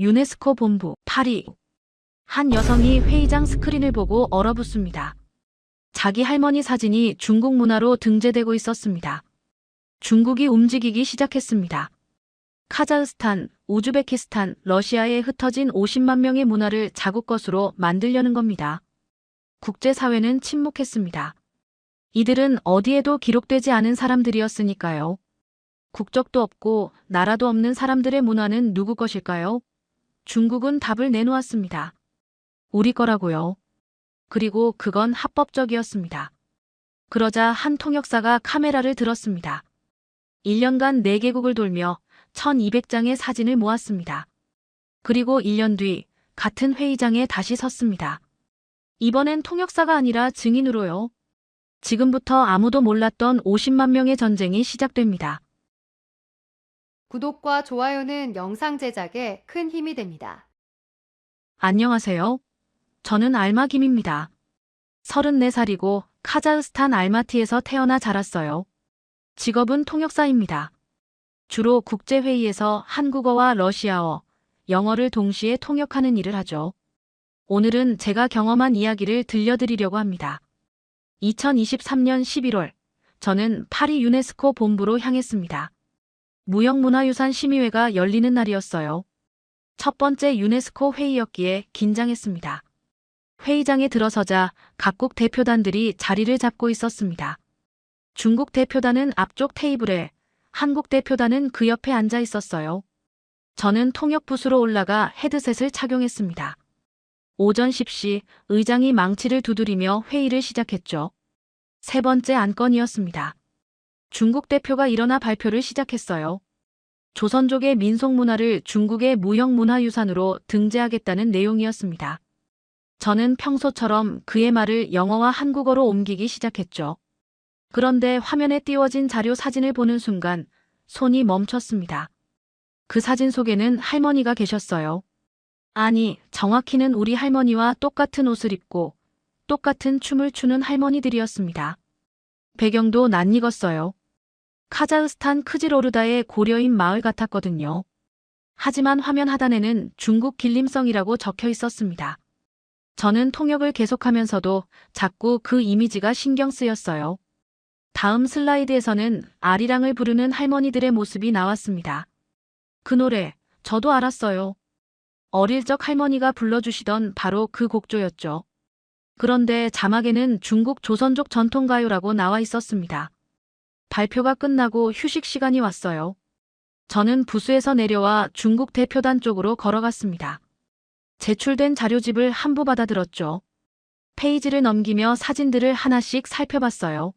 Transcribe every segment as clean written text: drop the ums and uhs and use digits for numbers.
유네스코 본부, 파리. 한 여성이 회의장 스크린을 보고 얼어붙습니다. 자기 할머니 사진이 중국 문화로 등재되고 있었습니다. 중국이 움직이기 시작했습니다. 카자흐스탄, 우즈베키스탄, 러시아에 흩어진 50만 명의 문화를 자국 것으로 만들려는 겁니다. 국제사회는 침묵했습니다. 이들은 어디에도 기록되지 않은 사람들이었으니까요. 국적도 없고 나라도 없는 사람들의 문화는 누구 것일까요? 중국은 답을 내놓았습니다. 우리 거라고요. 그리고 그건 합법적이었습니다. 그러자 한 통역사가 카메라를 들었습니다. 1년간 4개국을 돌며 1200장의 사진을 모았습니다. 그리고 1년 뒤 같은 회의장에 다시 섰습니다. 이번엔 통역사가 아니라 증인으로요. 지금부터 아무도 몰랐던 50만 명의 전쟁이 시작됩니다. 구독과 좋아요는 영상 제작에 큰 힘이 됩니다. 안녕하세요. 저는 알마 김입니다. 34살이고 카자흐스탄 알마티에서 태어나 자랐어요. 직업은 통역사입니다. 주로 국제회의에서 한국어와 러시아어, 영어를 동시에 통역하는 일을 하죠. 오늘은 제가 경험한 이야기를 들려드리려고 합니다. 2023년 11월, 저는 파리 유네스코 본부로 향했습니다. 무형문화유산 심의회가 열리는 날이었어요. 첫 번째 유네스코 회의였기에 긴장했습니다. 회의장에 들어서자 각국 대표단들이 자리를 잡고 있었습니다. 중국 대표단은 앞쪽 테이블에, 한국 대표단은 그 옆에 앉아 있었어요. 저는 통역부스로 올라가 헤드셋을 착용했습니다. 오전 10시 의장이 망치를 두드리며 회의를 시작했죠. 세 번째 안건이었습니다. 중국 대표가 일어나 발표를 시작했어요. 조선족의 민속문화를 중국의 무형문화유산으로 등재하겠다는 내용이었습니다. 저는 평소처럼 그의 말을 영어와 한국어로 옮기기 시작했죠. 그런데 화면에 띄워진 자료 사진을 보는 순간 손이 멈췄습니다. 그 사진 속에는 할머니가 계셨어요. 아니, 정확히는 우리 할머니와 똑같은 옷을 입고 똑같은 춤을 추는 할머니들이었습니다. 배경도 낯익었어요. 카자흐스탄 크지로르다의 고려인 마을 같았거든요. 하지만 화면 하단에는 중국 길림성이라고 적혀 있었습니다. 저는 통역을 계속하면서도 자꾸 그 이미지가 신경 쓰였어요. 다음 슬라이드에서는 아리랑을 부르는 할머니들의 모습이 나왔습니다. 그 노래, 저도 알았어요. 어릴 적 할머니가 불러주시던 바로 그 곡조였죠. 그런데 자막에는 중국 조선족 전통가요라고 나와 있었습니다. 발표가 끝나고 휴식 시간이 왔어요. 저는 부스에서 내려와 중국 대표단 쪽으로 걸어갔습니다. 제출된 자료집을 한부 받아들었죠. 페이지를 넘기며 사진들을 하나씩 살펴봤어요.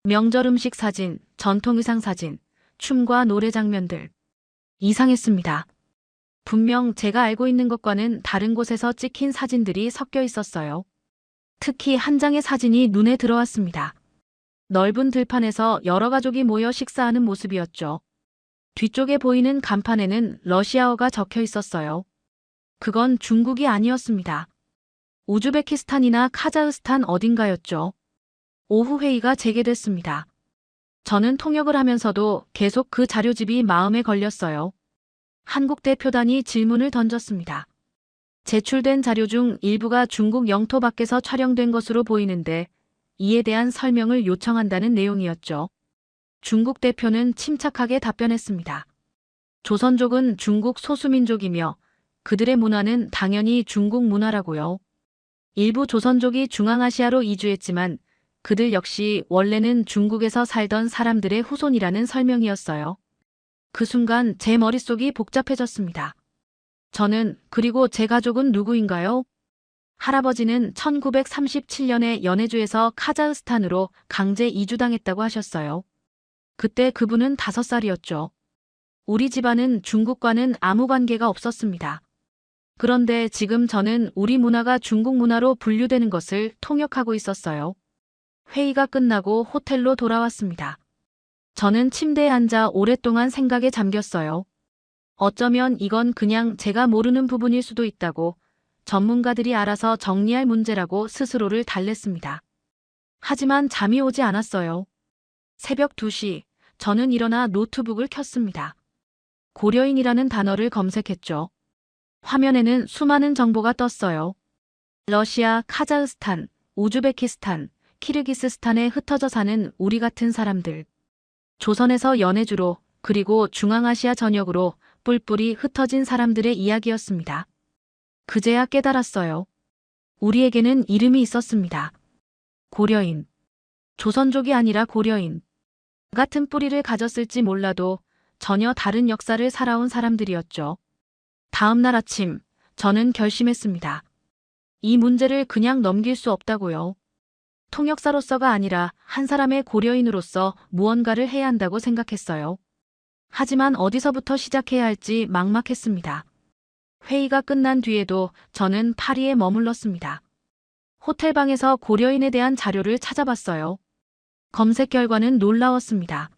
명절 음식 사진, 전통 의상 사진, 춤과 노래 장면들. 이상했습니다. 분명 제가 알고 있는 것과는 다른 곳에서 찍힌 사진들이 섞여 있었어요. 특히 한 장의 사진이 눈에 들어왔습니다. 넓은 들판에서 여러 가족이 모여 식사하는 모습이었죠. 뒤쪽에 보이는 간판에는 러시아어가 적혀 있었어요. 그건 중국이 아니었습니다. 우즈베키스탄이나 카자흐스탄 어딘가였죠. 오후 회의가 재개됐습니다. 저는 통역을 하면서도 계속 그 자료집이 마음에 걸렸어요. 한국 대표단이 질문을 던졌습니다. 제출된 자료 중 일부가 중국 영토 밖에서 촬영된 것으로 보이는데 이에 대한 설명을 요청한다는 내용이었죠. 중국 대표는 침착하게 답변했습니다. 조선족은 중국 소수민족이며 그들의 문화는 당연히 중국 문화라고요. 일부 조선족이 중앙아시아로 이주했지만 그들 역시 원래는 중국에서 살던 사람들의 후손이라는 설명이었어요. 그 순간 제 머릿속이 복잡해졌습니다. 저는 그리고 제 가족은 누구인가요? 할아버지는 1937년에 연해주에서 카자흐스탄으로 강제 이주당했다고 하셨어요. 그때 그분은 5살이었죠. 우리 집안은 중국과는 아무 관계가 없었습니다. 그런데 지금 저는 우리 문화가 중국 문화로 분류되는 것을 통역하고 있었어요. 회의가 끝나고 호텔로 돌아왔습니다. 저는 침대에 앉아 오랫동안 생각에 잠겼어요. 어쩌면 이건 그냥 제가 모르는 부분일 수도 있다고 전문가들이 알아서 정리할 문제라고 스스로를 달랬습니다. 하지만 잠이 오지 않았어요. 새벽 2시, 저는 일어나 노트북을 켰습니다. 고려인이라는 단어를 검색했죠. 화면에는 수많은 정보가 떴어요. 러시아, 카자흐스탄, 우즈베키스탄, 키르기스스탄에 흩어져 사는 우리 같은 사람들. 조선에서 연해주로 그리고 중앙아시아 전역으로 뿔뿔이 흩어진 사람들의 이야기였습니다. 그제야 깨달았어요. 우리에게는 이름이 있었습니다. 고려인. 조선족이 아니라 고려인. 같은 뿌리를 가졌을지 몰라도 전혀 다른 역사를 살아온 사람들이었죠. 다음 날 아침, 저는 결심했습니다. 이 문제를 그냥 넘길 수 없다고요. 통역사로서가 아니라 한 사람의 고려인으로서 무언가를 해야 한다고 생각했어요. 하지만 어디서부터 시작해야 할지 막막했습니다. 회의가 끝난 뒤에도 저는 파리에 머물렀습니다. 호텔방에서 고려인에 대한 자료를 찾아봤어요. 검색 결과는 놀라웠습니다.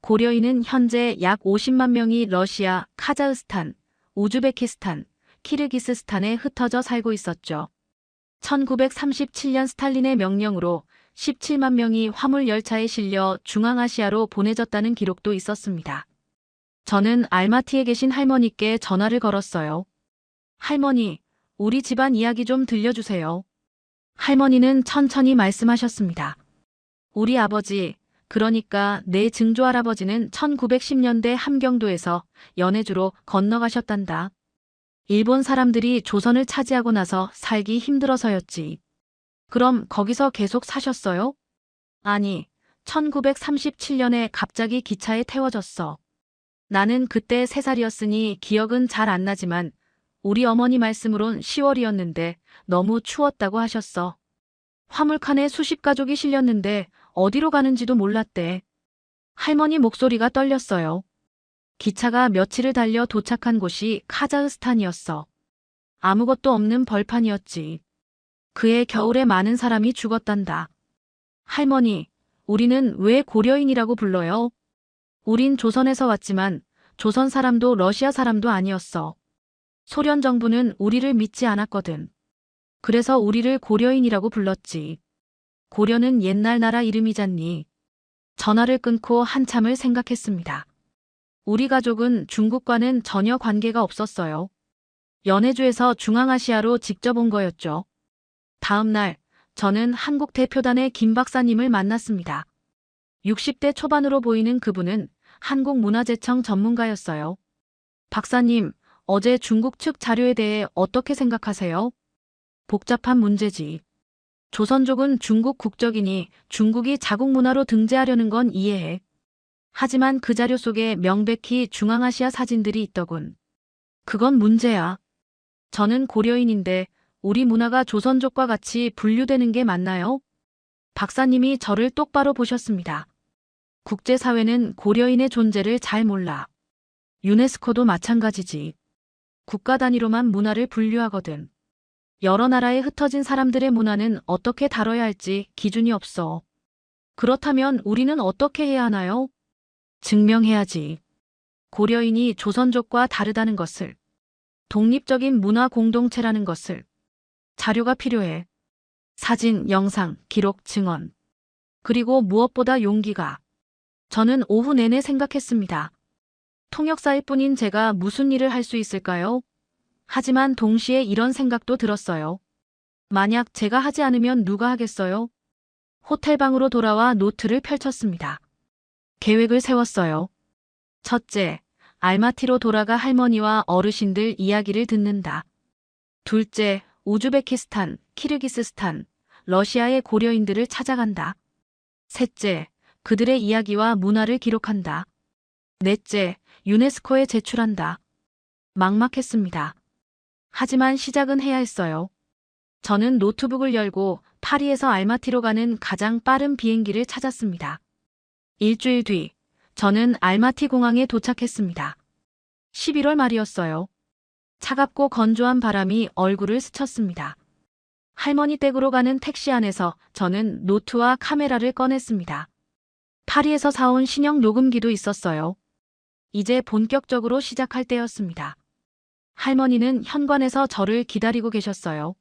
고려인은 현재 약 50만 명이 러시아, 카자흐스탄, 우즈베키스탄, 키르기스스탄에 흩어져 살고 있었죠. 1937년 스탈린의 명령으로 17만 명이 화물 열차에 실려 중앙아시아로 보내졌다는 기록도 있었습니다. 저는 알마티에 계신 할머니께 전화를 걸었어요. 할머니, 우리 집안 이야기 좀 들려주세요. 할머니는 천천히 말씀하셨습니다. 우리 아버지, 그러니까 내 증조할아버지는 1910년대 함경도에서 연해주로 건너가셨단다. 일본 사람들이 조선을 차지하고 나서 살기 힘들어서였지. 그럼 거기서 계속 사셨어요? 아니, 1937년에 갑자기 기차에 태워졌어. 나는 그때 3살이었으니 기억은 잘 안 나지만 우리 어머니 말씀으론 10월이었는데 너무 추웠다고 하셨어. 화물칸에 수십 가족이 실렸는데 어디로 가는지도 몰랐대. 할머니 목소리가 떨렸어요. 기차가 며칠을 달려 도착한 곳이 카자흐스탄이었어. 아무것도 없는 벌판이었지. 그해 겨울에 많은 사람이 죽었단다. 할머니, 우리는 왜 고려인이라고 불러요? 우린 조선에서 왔지만 조선 사람도 러시아 사람도 아니었어. 소련 정부는 우리를 믿지 않았거든. 그래서 우리를 고려인이라고 불렀지. 고려는 옛날 나라 이름이잖니. 전화를 끊고 한참을 생각했습니다. 우리 가족은 중국과는 전혀 관계가 없었어요. 연해주에서 중앙아시아로 직접 온 거였죠. 다음 날 저는 한국 대표단의 김 박사님을 만났습니다. 60대 초반으로 보이는 그분은 한국문화재청 전문가였어요. 박사님, 어제 중국 측 자료에 대해 어떻게 생각하세요? 복잡한 문제지. 조선족은 중국 국적이니 중국이 자국 문화로 등재하려는 건 이해해. 하지만 그 자료 속에 명백히 중앙아시아 사진들이 있더군. 그건 문제야. 저는 고려인인데 우리 문화가 조선족과 같이 분류되는 게 맞나요? 박사님이 저를 똑바로 보셨습니다. 국제사회는 고려인의 존재를 잘 몰라. 유네스코도 마찬가지지. 국가 단위로만 문화를 분류하거든. 여러 나라에 흩어진 사람들의 문화는 어떻게 다뤄야 할지 기준이 없어. 그렇다면 우리는 어떻게 해야 하나요? 증명해야지. 고려인이 조선족과 다르다는 것을. 독립적인 문화 공동체라는 것을. 자료가 필요해. 사진, 영상, 기록, 증언. 그리고 무엇보다 용기가. 저는 오후 내내 생각했습니다. 통역사일 뿐인 제가 무슨 일을 할 수 있을까요? 하지만 동시에 이런 생각도 들었어요. 만약 제가 하지 않으면 누가 하겠어요? 호텔방으로 돌아와 노트를 펼쳤습니다. 계획을 세웠어요. 첫째, 알마티로 돌아가 할머니와 어르신들 이야기를 듣는다. 둘째, 우즈베키스탄, 키르기스스탄, 러시아의 고려인들을 찾아간다. 셋째, 그들의 이야기와 문화를 기록한다. 넷째, 유네스코에 제출한다. 막막했습니다. 하지만 시작은 해야 했어요. 저는 노트북을 열고 파리에서 알마티로 가는 가장 빠른 비행기를 찾았습니다. 일주일 뒤, 저는 알마티 공항에 도착했습니다. 11월 말이었어요. 차갑고 건조한 바람이 얼굴을 스쳤습니다. 할머니 댁으로 가는 택시 안에서 저는 노트와 카메라를 꺼냈습니다. 파리에서 사온 신형 녹음기도 있었어요. 이제 본격적으로 시작할 때였습니다. 할머니는 현관에서 저를 기다리고 계셨어요.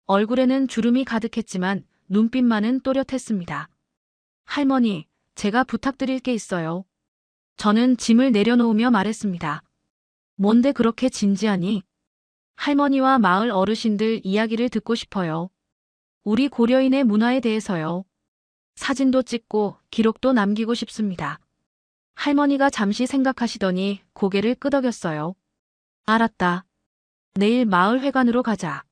얼굴에는 주름이 가득했지만 눈빛만은 또렷했습니다. 할머니, 제가 부탁드릴 게 있어요. 저는 짐을 내려놓으며 말했습니다. 뭔데 그렇게 진지하니? 할머니와 마을 어르신들 이야기를 듣고 싶어요. 우리 고려인의 문화에 대해서요. 사진도 찍고 기록도 남기고 싶습니다. 할머니가 잠시 생각하시더니 고개를 끄덕였어요. 알았다. 내일 마을 회관으로 가자.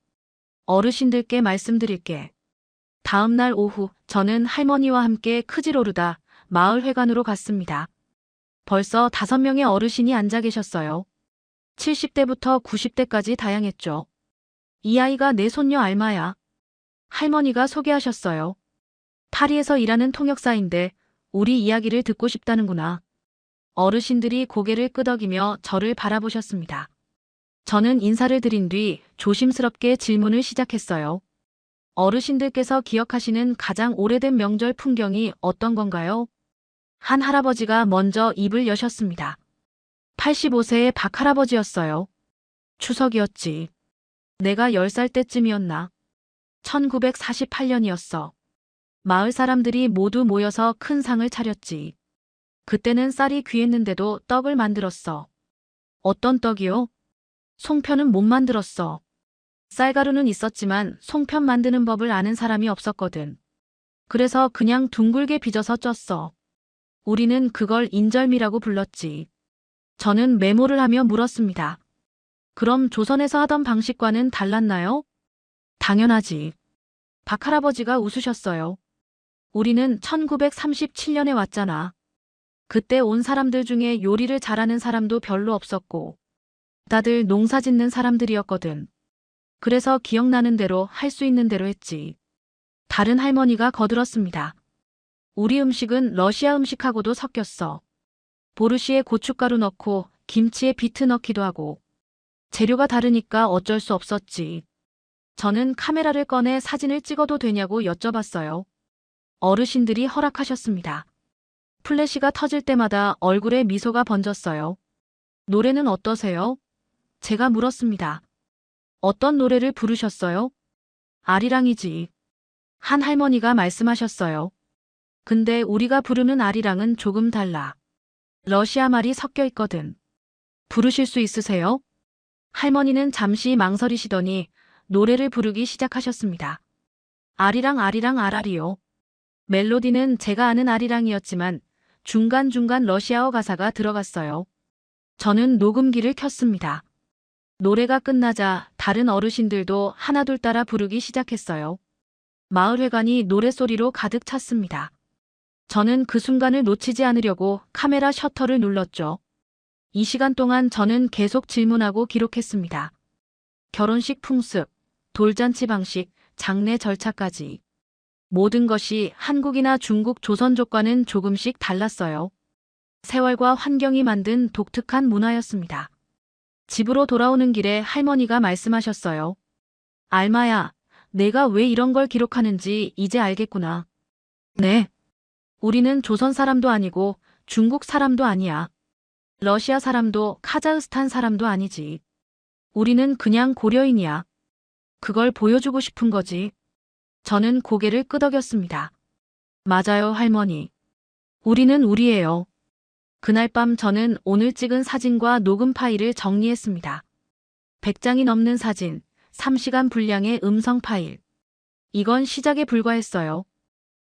어르신들께 말씀드릴게. 다음 날 오후 저는 할머니와 함께 크지로르다 마을 회관으로 갔습니다. 벌써 5명의 어르신이 앉아 계셨어요. 70대부터 90대까지 다양했죠. 이 아이가 내 손녀 알마야. 할머니가 소개하셨어요. 파리에서 일하는 통역사인데 우리 이야기를 듣고 싶다는구나. 어르신들이 고개를 끄덕이며 저를 바라보셨습니다. 저는 인사를 드린 뒤 조심스럽게 질문을 시작했어요. 어르신들께서 기억하시는 가장 오래된 명절 풍경이 어떤 건가요? 한 할아버지가 먼저 입을 여셨습니다. 85세의 박할아버지였어요. 추석이었지. 내가 10살 때쯤이었나. 1948년이었어. 마을 사람들이 모두 모여서 큰 상을 차렸지. 그때는 쌀이 귀했는데도 떡을 만들었어. 어떤 떡이요? 송편은 못 만들었어. 쌀가루는 있었지만 송편 만드는 법을 아는 사람이 없었거든. 그래서 그냥 둥글게 빚어서 쪘어. 우리는 그걸 인절미라고 불렀지. 저는 메모를 하며 물었습니다. 그럼 조선에서 하던 방식과는 달랐나요? 당연하지. 박할아버지가 웃으셨어요. 우리는 1937년에 왔잖아. 그때 온 사람들 중에 요리를 잘하는 사람도 별로 없었고, 다들 농사 짓는 사람들이었거든. 그래서 기억나는 대로 할 수 있는 대로 했지. 다른 할머니가 거들었습니다. 우리 음식은 러시아 음식하고도 섞였어. 보르시에 고춧가루 넣고 김치에 비트 넣기도 하고. 재료가 다르니까 어쩔 수 없었지. 저는 카메라를 꺼내 사진을 찍어도 되냐고 여쭤봤어요. 어르신들이 허락하셨습니다. 플래시가 터질 때마다 얼굴에 미소가 번졌어요. 노래는 어떠세요? 제가 물었습니다. 어떤 노래를 부르셨어요? 아리랑이지. 한 할머니가 말씀하셨어요. 근데 우리가 부르는 아리랑은 조금 달라. 러시아 말이 섞여 있거든. 부르실 수 있으세요? 할머니는 잠시 망설이시더니 노래를 부르기 시작하셨습니다. 아리랑 아리랑 아라리요. 멜로디는 제가 아는 아리랑이었지만 중간중간 러시아어 가사가 들어갔어요. 저는 녹음기를 켰습니다. 노래가 끝나자 다른 어르신들도 하나둘 따라 부르기 시작했어요. 마을회관이 노랫소리로 가득 찼습니다. 저는 그 순간을 놓치지 않으려고 카메라 셔터를 눌렀죠. 이 시간 동안 저는 계속 질문하고 기록했습니다. 결혼식 풍습, 돌잔치 방식, 장례 절차까지. 모든 것이 한국이나 중국 조선족과는 조금씩 달랐어요. 세월과 환경이 만든 독특한 문화였습니다. 집으로 돌아오는 길에 할머니가 말씀하셨어요. 알마야, 내가 왜 이런 걸 기록하는지 이제 알겠구나. 네. 우리는 조선 사람도 아니고 중국 사람도 아니야. 러시아 사람도 카자흐스탄 사람도 아니지. 우리는 그냥 고려인이야. 그걸 보여주고 싶은 거지. 저는 고개를 끄덕였습니다. 맞아요, 할머니. 우리는 우리예요. 그날 밤 저는 오늘 찍은 사진과 녹음 파일을 정리했습니다. 100장이 넘는 사진, 3시간 분량의 음성 파일. 이건 시작에 불과했어요.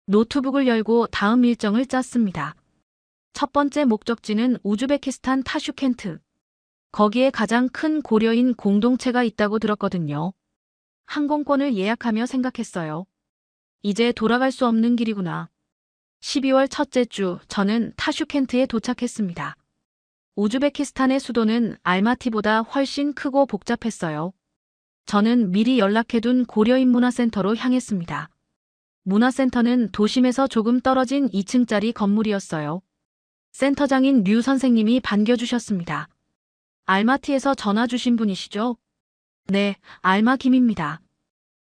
노트북을 열고 다음 일정을 짰습니다. 첫 번째 목적지는 우즈베키스탄 타슈켄트. 거기에 가장 큰 고려인 공동체가 있다고 들었거든요. 항공권을 예약하며 생각했어요. 이제 돌아갈 수 없는 길이구나. 12월 첫째 주 저는 타슈켄트에 도착했습니다. 우즈베키스탄의 수도는 알마티보다 훨씬 크고 복잡했어요. 저는 미리 연락해둔 고려인 문화센터로 향했습니다. 문화센터는 도심에서 조금 떨어진 2층짜리 건물이었어요. 센터장인 류 선생님이 반겨주셨습니다. 알마티에서 전화 주신 분이시죠? 네, 알마 김입니다.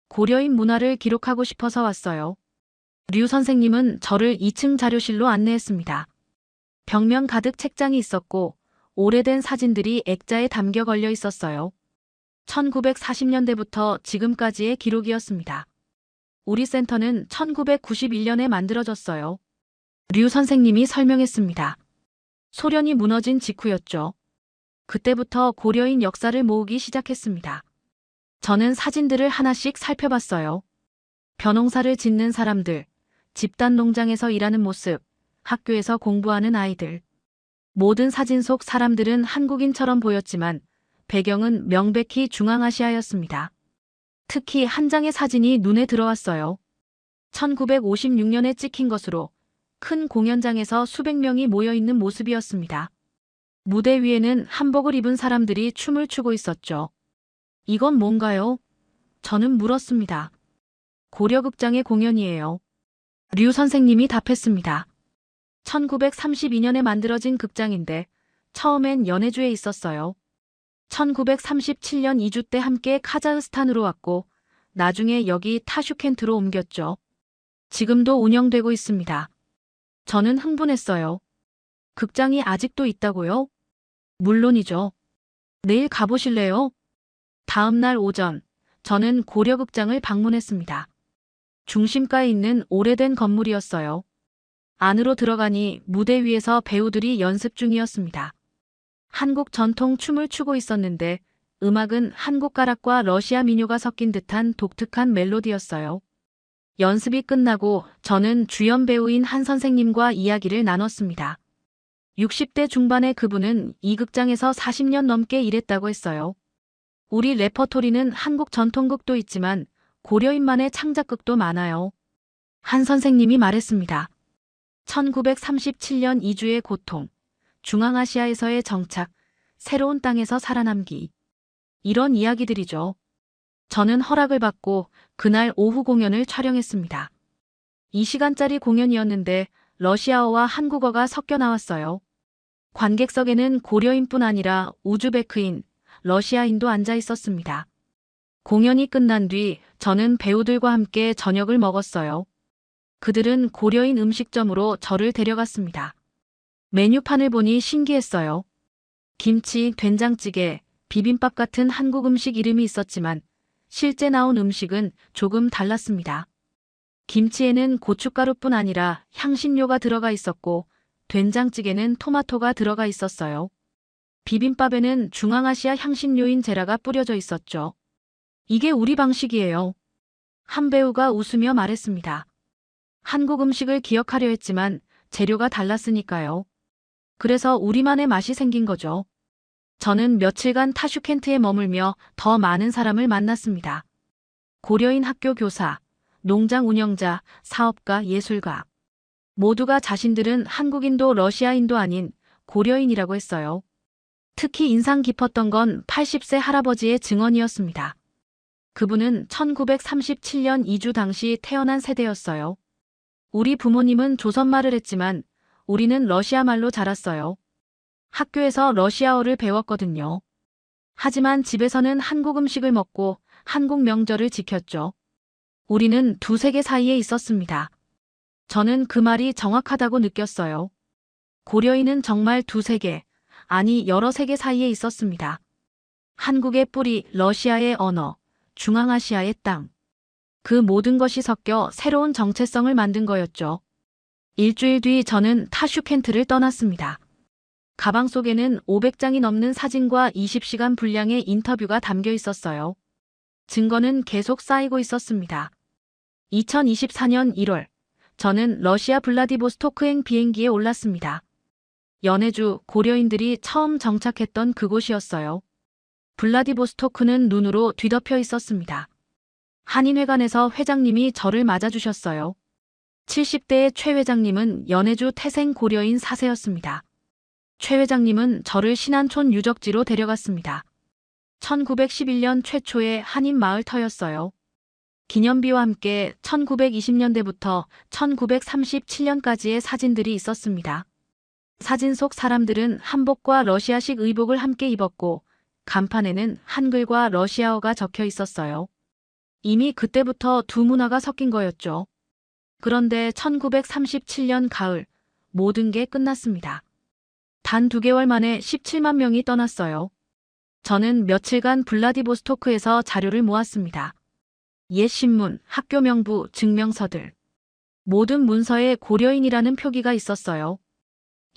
고려인 문화를 기록하고 싶어서 왔어요. 류 선생님은 저를 2층 자료실로 안내했습니다. 벽면 가득 책장이 있었고 오래된 사진들이 액자에 담겨 걸려 있었어요. 1940년대부터 지금까지의 기록이었습니다. 우리 센터는 1991년에 만들어졌어요. 류 선생님이 설명했습니다. 소련이 무너진 직후였죠. 그때부터 고려인 역사를 모으기 시작했습니다. 저는 사진들을 하나씩 살펴봤어요. 벼농사를 짓는 사람들, 집단 농장에서 일하는 모습, 학교에서 공부하는 아이들. 모든 사진 속 사람들은 한국인처럼 보였지만 배경은 명백히 중앙아시아였습니다. 특히 한 장의 사진이 눈에 들어왔어요. 1956년에 찍힌 것으로 큰 공연장에서 수백 명이 모여 있는 모습이었습니다. 무대 위에는 한복을 입은 사람들이 춤을 추고 있었죠. 이건 뭔가요? 저는 물었습니다. 고려극장의 공연이에요. 류 선생님이 답했습니다. 1932년에 만들어진 극장인데 처음엔 연해주에 있었어요. 1937년 이주 때 함께 카자흐스탄으로 왔고 나중에 여기 타슈켄트로 옮겼죠. 지금도 운영되고 있습니다. 저는 흥분했어요. 극장이 아직도 있다고요? 물론이죠. 내일 가보실래요? 다음 날 오전, 저는 고려극장을 방문했습니다. 중심가에 있는 오래된 건물이었어요. 안으로 들어가니 무대 위에서 배우들이 연습 중이었습니다. 한국 전통 춤을 추고 있었는데 음악은 한국 가락과 러시아 민요가 섞인 듯한 독특한 멜로디였어요. 연습이 끝나고 저는 주연 배우인 한 선생님과 이야기를 나눴습니다. 60대 중반의 그분은 이 극장에서 40년 넘게 일했다고 했어요. 우리 레퍼토리는 한국 전통극도 있지만 고려인만의 창작극도 많아요. 한 선생님이 말했습니다. 1937년 이주의 고통, 중앙아시아에서의 정착, 새로운 땅에서 살아남기. 이런 이야기들이죠. 저는 허락을 받고 그날 오후 공연을 촬영했습니다. 2시간짜리 공연이었는데 러시아어와 한국어가 섞여 나왔어요. 관객석에는 고려인뿐 아니라 우즈베크인, 러시아인도 앉아 있었습니다. 공연이 끝난 뒤 저는 배우들과 함께 저녁을 먹었어요. 그들은 고려인 음식점으로 저를 데려갔습니다. 메뉴판을 보니 신기했어요. 김치, 된장찌개, 비빔밥 같은 한국 음식 이름이 있었지만 실제 나온 음식은 조금 달랐습니다. 김치에는 고춧가루뿐 아니라 향신료가 들어가 있었고 된장찌개는 토마토가 들어가 있었어요. 비빔밥에는 중앙아시아 향신료인 제라가 뿌려져 있었죠. 이게 우리 방식이에요. 한 배우가 웃으며 말했습니다. 한국 음식을 기억하려 했지만 재료가 달랐으니까요. 그래서 우리만의 맛이 생긴 거죠. 저는 며칠간 타슈켄트에 머물며 더 많은 사람을 만났습니다. 고려인 학교 교사, 농장 운영자, 사업가, 예술가. 모두가 자신들은 한국인도 러시아인도 아닌 고려인이라고 했어요. 특히 인상 깊었던 건 80세 할아버지의 증언이었습니다. 그분은 1937년 이주 당시 태어난 세대였어요. 우리 부모님은 조선말을 했지만 우리는 러시아말로 자랐어요. 학교에서 러시아어를 배웠거든요. 하지만 집에서는 한국 음식을 먹고 한국 명절을 지켰죠. 우리는 두 세계 사이에 있었습니다. 저는 그 말이 정확하다고 느꼈어요. 고려인은 정말 두 세계, 아니 여러 세계 사이에 있었습니다. 한국의 뿌리, 러시아의 언어, 중앙아시아의 땅. 그 모든 것이 섞여 새로운 정체성을 만든 거였죠. 일주일 뒤 저는 타슈켄트를 떠났습니다. 가방 속에는 500장이 넘는 사진과 20시간 분량의 인터뷰가 담겨 있었어요. 증거는 계속 쌓이고 있었습니다. 2024년 1월, 저는 러시아 블라디보스토크행 비행기에 올랐습니다. 연해주 고려인들이 처음 정착했던 그곳이었어요. 블라디보스토크는 눈으로 뒤덮여 있었습니다. 한인회관에서 회장님이 저를 맞아주셨어요. 70대의 최 회장님은 연해주 태생 고려인 4세였습니다. 최 회장님은 저를 신안촌 유적지로 데려갔습니다. 1911년 최초의 한인 마을터였어요. 기념비와 함께 1920년대부터 1937년까지의 사진들이 있었습니다. 사진 속 사람들은 한복과 러시아식 의복을 함께 입었고 간판에는 한글과 러시아어가 적혀 있었어요. 이미 그때부터 두 문화가 섞인 거였죠. 그런데 1937년 가을, 모든 게 끝났습니다. 단 2개월 만에 17만 명이 떠났어요. 저는 며칠간 블라디보스토크에서 자료를 모았습니다. 옛 신문, 학교 명부, 증명서들. 모든 문서에 고려인이라는 표기가 있었어요.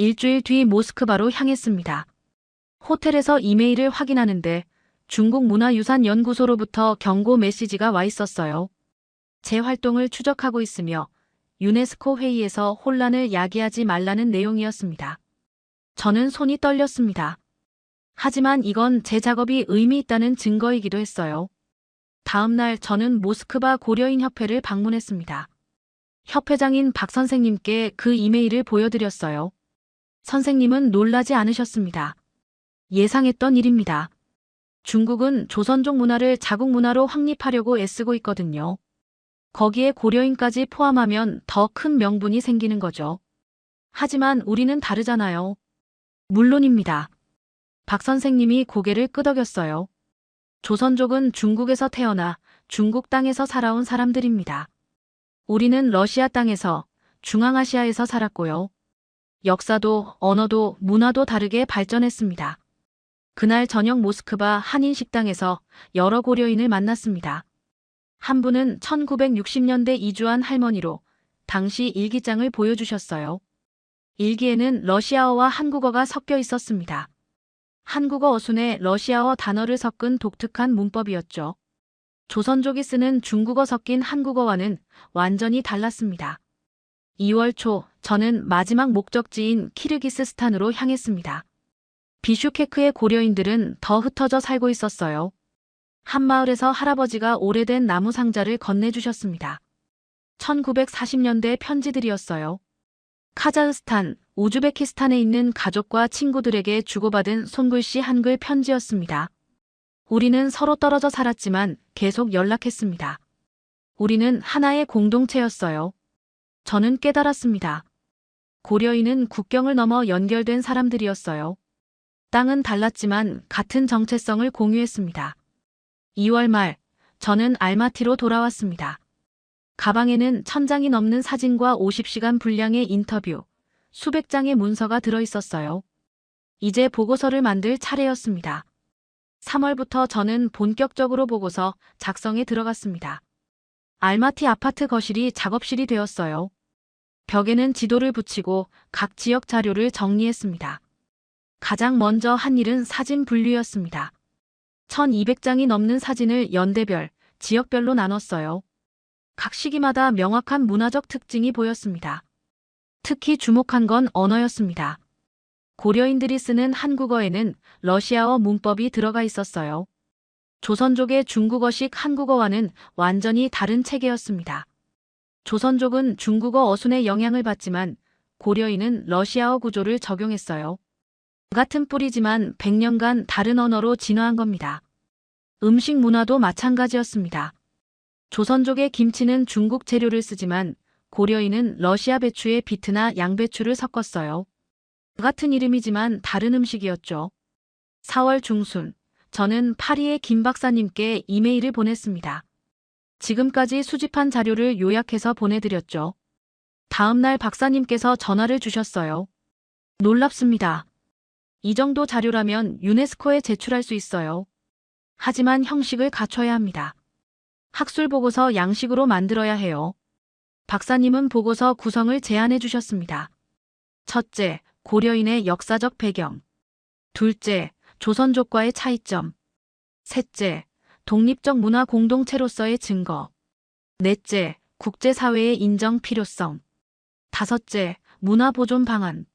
일주일 뒤 모스크바로 향했습니다. 호텔에서 이메일을 확인하는데 중국문화유산연구소로부터 경고 메시지가 와 있었어요. 제 활동을 추적하고 있으며 유네스코 회의에서 혼란을 야기하지 말라는 내용이었습니다. 저는 손이 떨렸습니다. 하지만 이건 제 작업이 의미 있다는 증거이기도 했어요. 다음 날 저는 모스크바 고려인 협회를 방문했습니다. 협회장인 박 선생님께 그 이메일을 보여드렸어요. 선생님은 놀라지 않으셨습니다. 예상했던 일입니다. 중국은 조선족 문화를 자국 문화로 확립하려고 애쓰고 있거든요. 거기에 고려인까지 포함하면 더 큰 명분이 생기는 거죠. 하지만 우리는 다르잖아요. 물론입니다. 박 선생님이 고개를 끄덕였어요. 조선족은 중국에서 태어나 중국 땅에서 살아온 사람들입니다. 우리는 러시아 땅에서 중앙아시아에서 살았고요. 역사도 언어도 문화도 다르게 발전했습니다. 그날 저녁 모스크바 한인 식당에서 여러 고려인을 만났습니다. 한 분은 1960년대 이주한 할머니로 당시 일기장을 보여주셨어요. 일기에는 러시아어와 한국어가 섞여 있었습니다. 한국어 어순에 러시아어 단어를 섞은 독특한 문법이었죠. 조선족이 쓰는 중국어 섞인 한국어와는 완전히 달랐습니다. 2월 초 저는 마지막 목적지인 키르기스스탄으로 향했습니다. 비슈케크의 고려인들은 더 흩어져 살고 있었어요. 한 마을에서 할아버지가 오래된 나무 상자를 건네주셨습니다. 1940년대 편지들이었어요. 카자흐스탄, 우즈베키스탄에 있는 가족과 친구들에게 주고받은 손글씨 한글 편지였습니다. 우리는 서로 떨어져 살았지만 계속 연락했습니다. 우리는 하나의 공동체였어요. 저는 깨달았습니다. 고려인은 국경을 넘어 연결된 사람들이었어요. 땅은 달랐지만 같은 정체성을 공유했습니다. 2월 말, 저는 알마티로 돌아왔습니다. 가방에는 1000장이 넘는 사진과 50시간 분량의 인터뷰, 수백 장의 문서가 들어있었어요. 이제 보고서를 만들 차례였습니다. 3월부터 저는 본격적으로 보고서 작성에 들어갔습니다. 알마티 아파트 거실이 작업실이 되었어요. 벽에는 지도를 붙이고 각 지역 자료를 정리했습니다. 가장 먼저 한 일은 사진 분류였습니다. 1200장이 넘는 사진을 연대별, 지역별로 나눴어요. 각 시기마다 명확한 문화적 특징이 보였습니다. 특히 주목한 건 언어였습니다. 고려인들이 쓰는 한국어에는 러시아어 문법이 들어가 있었어요. 조선족의 중국어식 한국어와는 완전히 다른 체계였습니다. 조선족은 중국어 어순의 영향을 받지만 고려인은 러시아어 구조를 적용했어요. 같은 뿌리지만 100년간 다른 언어로 진화한 겁니다. 음식 문화도 마찬가지였습니다. 조선족의 김치는 중국 재료를 쓰지만 고려인은 러시아 배추에 비트나 양배추를 섞었어요. 같은 이름이지만 다른 음식이었죠. 4월 중순, 저는 파리의 김 박사님께 이메일을 보냈습니다. 지금까지 수집한 자료를 요약해서 보내드렸죠. 다음 날 박사님께서 전화를 주셨어요. 놀랍습니다. 이 정도 자료라면 유네스코에 제출할 수 있어요. 하지만 형식을 갖춰야 합니다. 학술 보고서 양식으로 만들어야 해요. 박사님은 보고서 구성을 제안해 주셨습니다. 첫째, 고려인의 역사적 배경. 둘째, 조선족과의 차이점. 셋째, 독립적 문화 공동체로서의 증거. 넷째, 국제사회의 인정 필요성. 다섯째, 문화 보존 방안.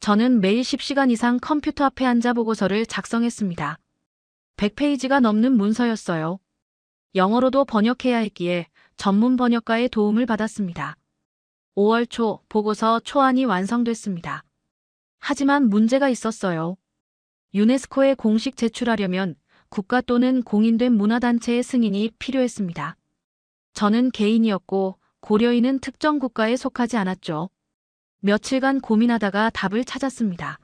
저는 매일 10시간 이상 컴퓨터 앞에 앉아 보고서를 작성했습니다. 100페이지가 넘는 문서였어요. 영어로도 번역해야 했기에 전문 번역가의 도움을 받았습니다. 5월 초 보고서 초안이 완성됐습니다. 하지만 문제가 있었어요. 유네스코에 공식 제출하려면 국가 또는 공인된 문화단체의 승인이 필요했습니다. 저는 개인이었고 고려인은 특정 국가에 속하지 않았죠. 며칠간 고민하다가 답을 찾았습니다.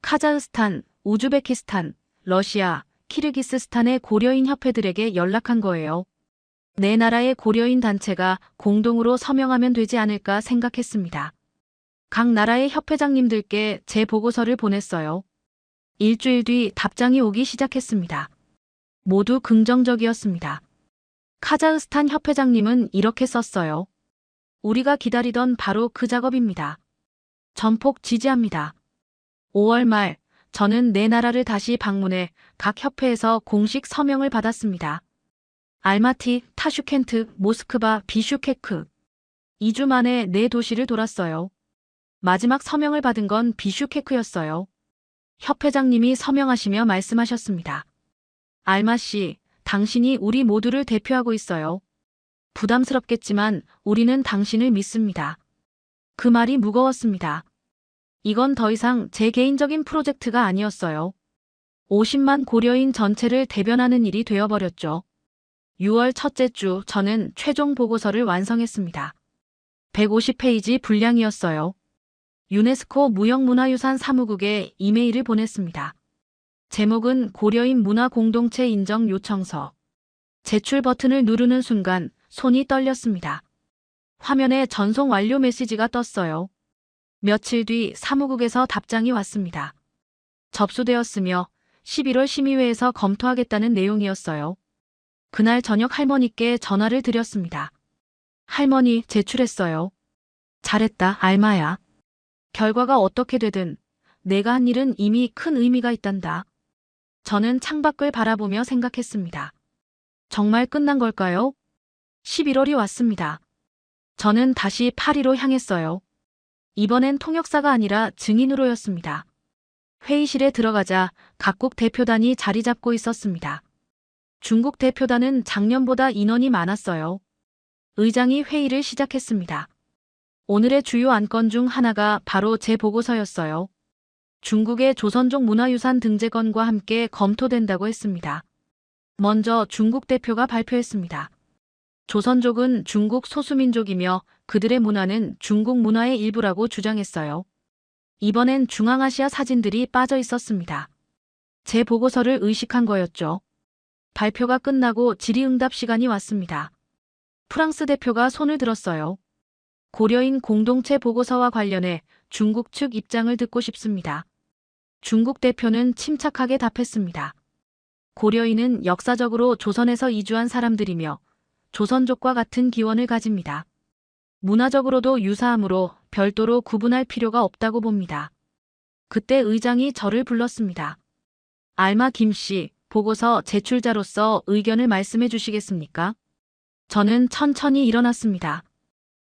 카자흐스탄, 우즈베키스탄, 러시아, 키르기스스탄의 고려인 협회들에게 연락한 거예요. 네 나라의 고려인 단체가 공동으로 서명하면 되지 않을까 생각했습니다. 각 나라의 협회장님들께 제 보고서를 보냈어요. 일주일 뒤 답장이 오기 시작했습니다. 모두 긍정적이었습니다. 카자흐스탄 협회장님은 이렇게 썼어요. 우리가 기다리던 바로 그 작업입니다. 전폭 지지합니다. 5월 말 저는 네 나라를 다시 방문해 각 협회에서 공식 서명을 받았습니다. 알마티, 타슈켄트, 모스크바, 비슈케크. 2주 만에 네 도시를 돌았어요. 마지막 서명을 받은 건 비슈케크였어요. 협회장님이 서명하시며 말씀하셨습니다. 알마 씨, 당신이 우리 모두를 대표하고 있어요. 부담스럽겠지만 우리는 당신을 믿습니다. 그 말이 무거웠습니다. 이건 더 이상 제 개인적인 프로젝트가 아니었어요. 50만 고려인 전체를 대변하는 일이 되어버렸죠. 6월 첫째 주 저는 최종 보고서를 완성했습니다. 150페이지 분량이었어요. 유네스코 무형문화유산 사무국에 이메일을 보냈습니다. 제목은 고려인 문화공동체 인정 요청서. 제출 버튼을 누르는 순간 손이 떨렸습니다. 화면에 전송 완료 메시지가 떴어요. 며칠 뒤 사무국에서 답장이 왔습니다. 접수되었으며 11월 심의회에서 검토하겠다는 내용이었어요. 그날 저녁 할머니께 전화를 드렸습니다. 할머니, 제출했어요. 잘했다, 알마야. 결과가 어떻게 되든 내가 한 일은 이미 큰 의미가 있단다. 저는 창밖을 바라보며 생각했습니다. 정말 끝난 걸까요? 11월이 왔습니다. 저는 다시 파리로 향했어요. 이번엔 통역사가 아니라 증인으로였습니다. 회의실에 들어가자 각국 대표단이 자리 잡고 있었습니다. 중국 대표단은 작년보다 인원이 많았어요. 의장이 회의를 시작했습니다. 오늘의 주요 안건 중 하나가 바로 제 보고서였어요. 중국의 조선족 문화유산 등재건과 함께 검토된다고 했습니다. 먼저 중국 대표가 발표했습니다. 조선족은 중국 소수민족이며 그들의 문화는 중국 문화의 일부라고 주장했어요. 이번엔 중앙아시아 사진들이 빠져 있었습니다. 제 보고서를 의식한 거였죠. 발표가 끝나고 질의응답 시간이 왔습니다. 프랑스 대표가 손을 들었어요. 고려인 공동체 보고서와 관련해 중국 측 입장을 듣고 싶습니다. 중국 대표는 침착하게 답했습니다. 고려인은 역사적으로 조선에서 이주한 사람들이며 조선족과 같은 기원을 가집니다. 문화적으로도 유사하므로 별도로 구분할 필요가 없다고 봅니다. 그때 의장이 저를 불렀습니다. 알마 김씨, 보고서 제출자로서 의견을 말씀해 주시겠습니까? 저는 천천히 일어났습니다.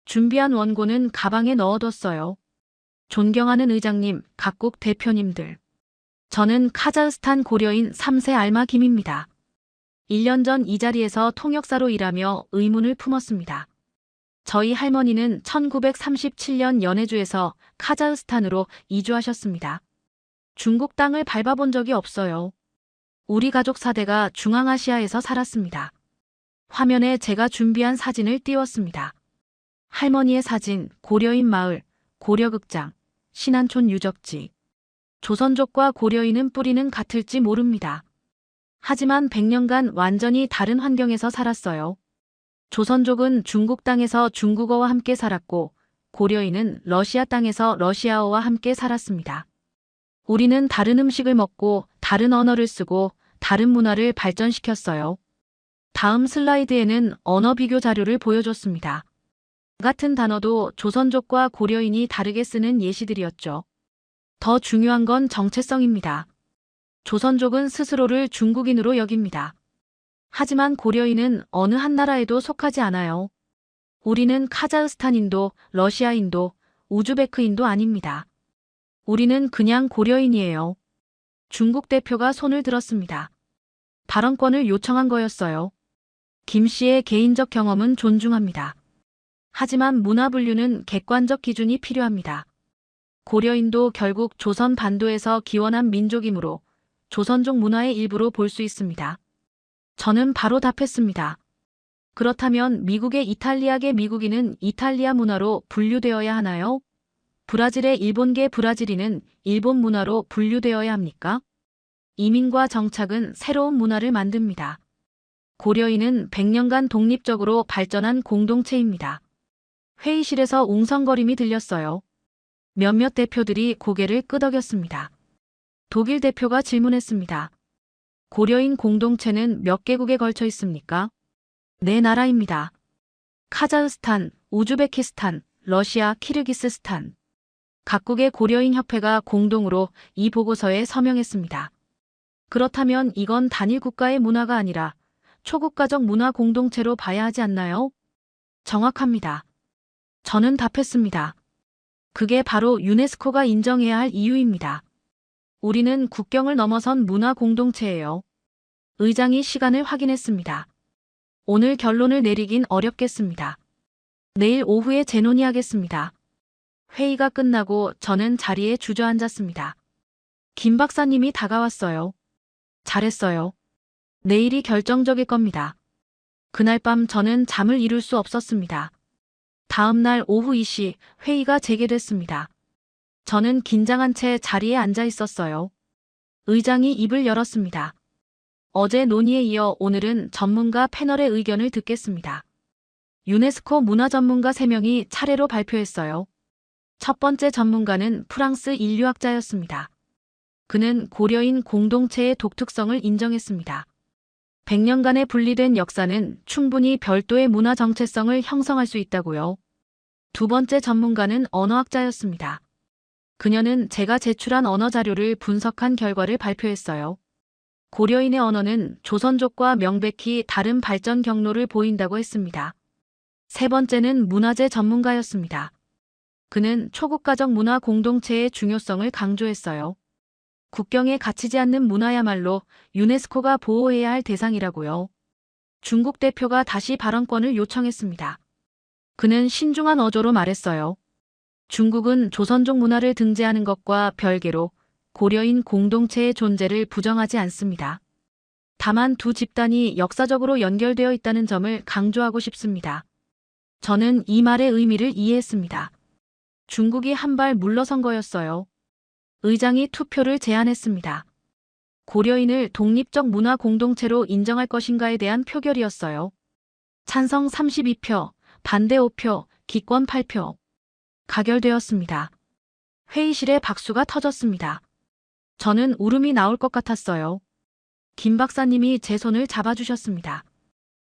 준비한 원고는 가방에 넣어뒀어요. 존경하는 의장님, 각국 대표님들. 저는 카자흐스탄 고려인 3세 알마 김입니다. 1년 전 이 자리에서 통역사로 일하며 의문을 품었습니다. 저희 할머니는 1937년 연해주에서 카자흐스탄으로 이주하셨습니다. 중국 땅을 밟아본 적이 없어요. 우리 가족 4대가 중앙아시아에서 살았습니다. 화면에 제가 준비한 사진을 띄웠습니다. 할머니의 사진, 고려인 마을, 고려극장, 신안촌 유적지. 조선족과 고려인은 뿌리는 같을지 모릅니다. 하지만 100년간 완전히 다른 환경에서 살았어요. 조선족은 중국 땅에서 중국어와 함께 살았고 고려인은 러시아 땅에서 러시아어와 함께 살았습니다. 우리는 다른 음식을 먹고 다른 언어를 쓰고 다른 문화를 발전시켰어요. 다음 슬라이드에는 언어 비교 자료를 보여줬습니다. 같은 단어도 조선족과 고려인이 다르게 쓰는 예시들이었죠. 더 중요한 건 정체성입니다. 조선족은 스스로를 중국인으로 여깁니다. 하지만 고려인은 어느 한 나라에도 속하지 않아요. 우리는 카자흐스탄인도, 러시아인도, 우즈베크인도 아닙니다. 우리는 그냥 고려인이에요. 중국 대표가 손을 들었습니다. 발언권을 요청한 거였어요. 김 씨의 개인적 경험은 존중합니다. 하지만 문화 분류는 객관적 기준이 필요합니다. 고려인도 결국 조선 반도에서 기원한 민족이므로 조선족 문화의 일부로 볼 수 있습니다. 저는 바로 답했습니다. 그렇다면 미국의 이탈리아계 미국인은 이탈리아 문화로 분류되어야 하나요? 브라질의 일본계 브라질인은 일본 문화로 분류되어야 합니까? 이민과 정착은 새로운 문화를 만듭니다. 고려인은 100년간 독립적으로 발전한 공동체입니다. 회의실에서 웅성거림이 들렸어요. 몇몇 대표들이 고개를 끄덕였습니다. 독일 대표가 질문했습니다. 고려인 공동체는 몇 개국에 걸쳐 있습니까? 네 나라입니다. 카자흐스탄, 우즈베키스탄, 러시아, 키르기스스탄. 각국의 고려인 협회가 공동으로 이 보고서에 서명했습니다. 그렇다면 이건 단일 국가의 문화가 아니라 초국가적 문화 공동체로 봐야 하지 않나요? 정확합니다. 저는 답했습니다. 그게 바로 유네스코가 인정해야 할 이유입니다. 우리는 국경을 넘어선 문화 공동체예요. 의장이 시간을 확인했습니다. 오늘 결론을 내리긴 어렵겠습니다. 내일 오후에 재논의하겠습니다. 회의가 끝나고 저는 자리에 주저앉았습니다. 김 박사님이 다가왔어요. 잘했어요. 내일이 결정적일 겁니다. 그날 밤 저는 잠을 이룰 수 없었습니다. 다음 날 오후 2시 회의가 재개됐습니다. 저는 긴장한 채 자리에 앉아 있었어요. 의장이 입을 열었습니다. 어제 논의에 이어 오늘은 전문가 패널의 의견을 듣겠습니다. 유네스코 문화 전문가 3명이 차례로 발표했어요. 첫 번째 전문가는 프랑스 인류학자였습니다. 그는 고려인 공동체의 독특성을 인정했습니다. 100년간의 분리된 역사는 충분히 별도의 문화 정체성을 형성할 수 있다고요. 두 번째 전문가는 언어학자였습니다. 그녀는 제가 제출한 언어 자료를 분석한 결과를 발표했어요. 고려인의 언어는 조선족과 명백히 다른 발전 경로를 보인다고 했습니다. 세 번째는 문화재 전문가였습니다. 그는 초국가적 문화 공동체의 중요성을 강조했어요. 국경에 갇히지 않는 문화야말로 유네스코가 보호해야 할 대상이라고요. 중국 대표가 다시 발언권을 요청했습니다. 그는 신중한 어조로 말했어요. 중국은 조선족 문화를 등재하는 것과 별개로 고려인 공동체의 존재를 부정하지 않습니다. 다만 두 집단이 역사적으로 연결되어 있다는 점을 강조하고 싶습니다. 저는 이 말의 의미를 이해했습니다. 중국이 한 발 물러선 거였어요. 의장이 투표를 제안했습니다. 고려인을 독립적 문화 공동체로 인정할 것인가에 대한 표결이었어요. 찬성 32표, 반대 5표, 기권 8표. 가결되었습니다. 회의실에 박수가 터졌습니다. 저는 울음이 나올 것 같았어요. 김 박사님이 제 손을 잡아주셨습니다.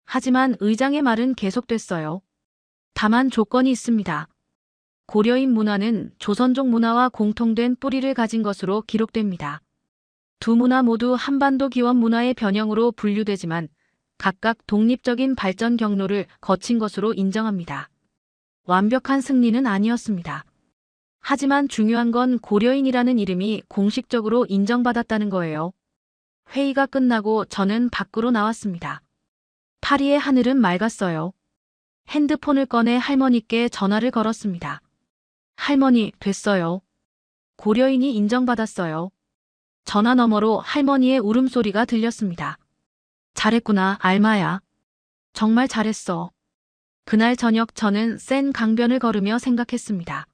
하지만 의장의 말은 계속됐어요. 다만 조건이 있습니다. 고려인 문화는 조선족 문화와 공통된 뿌리를 가진 것으로 기록됩니다. 두 문화 모두 한반도 기원 문화의 변형으로 분류되지만 각각 독립적인 발전 경로를 거친 것으로 인정합니다. 완벽한 승리는 아니었습니다. 하지만 중요한 건 고려인이라는 이름이 공식적으로 인정받았다는 거예요. 회의가 끝나고 저는 밖으로 나왔습니다. 파리의 하늘은 맑았어요. 핸드폰을 꺼내 할머니께 전화를 걸었습니다. 할머니, 됐어요. 고려인이 인정받았어요. 전화 너머로 할머니의 울음소리가 들렸습니다. 잘했구나, 알마야. 정말 잘했어. 그날 저녁 저는 센 강변을 걸으며 생각했습니다.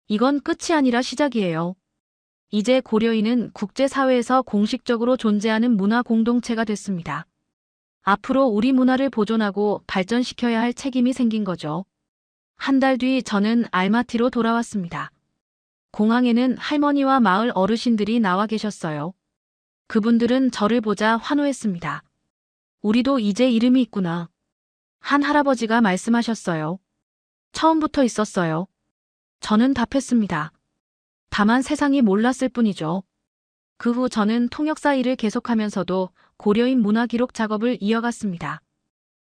이건 끝이 아니라 시작이에요. 이제 고려인은 국제사회에서 공식적으로 존재하는 문화 공동체가 됐습니다. 앞으로 우리 문화를 보존하고 발전시켜야 할 책임이 생긴 거죠. 한 달 뒤 저는 알마티로 돌아왔습니다. 공항에는 할머니와 마을 어르신들이 나와 계셨어요. 그분들은 저를 보자 환호했습니다. 우리도 이제 이름이 있구나. 한 할아버지가 말씀하셨어요. 처음부터 있었어요. 저는 답했습니다. 다만 세상이 몰랐을 뿐이죠. 그 후 저는 통역사 일을 계속하면서도 고려인 문화 기록 작업을 이어갔습니다.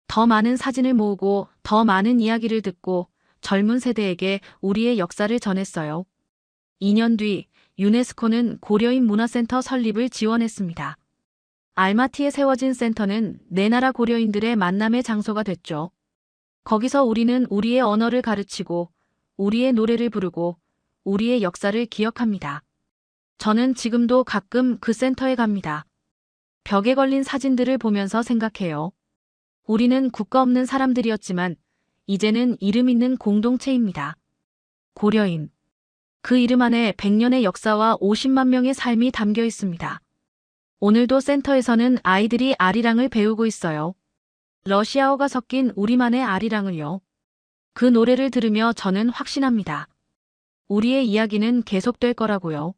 더 많은 사진을 모으고 더 많은 이야기를 듣고 젊은 세대에게 우리의 역사를 전했어요. 2년 뒤 유네스코는 고려인 문화센터 설립을 지원했습니다. 알마티에 세워진 센터는 네 나라 고려인들의 만남의 장소가 됐죠. 거기서 우리는 우리의 언어를 가르치고 우리의 노래를 부르고 우리의 역사를 기억합니다. 저는 지금도 가끔 그 센터에 갑니다. 벽에 걸린 사진들을 보면서 생각해요. 우리는 국가 없는 사람들이었지만 이제는 이름 있는 공동체입니다. 고려인. 그 이름 안에 100년의 역사와 50만 명의 삶이 담겨 있습니다. 오늘도 센터에서는 아이들이 아리랑을 배우고 있어요. 러시아어가 섞인 우리만의 아리랑을요. 그 노래를 들으며 저는 확신합니다. 우리의 이야기는 계속될 거라고요.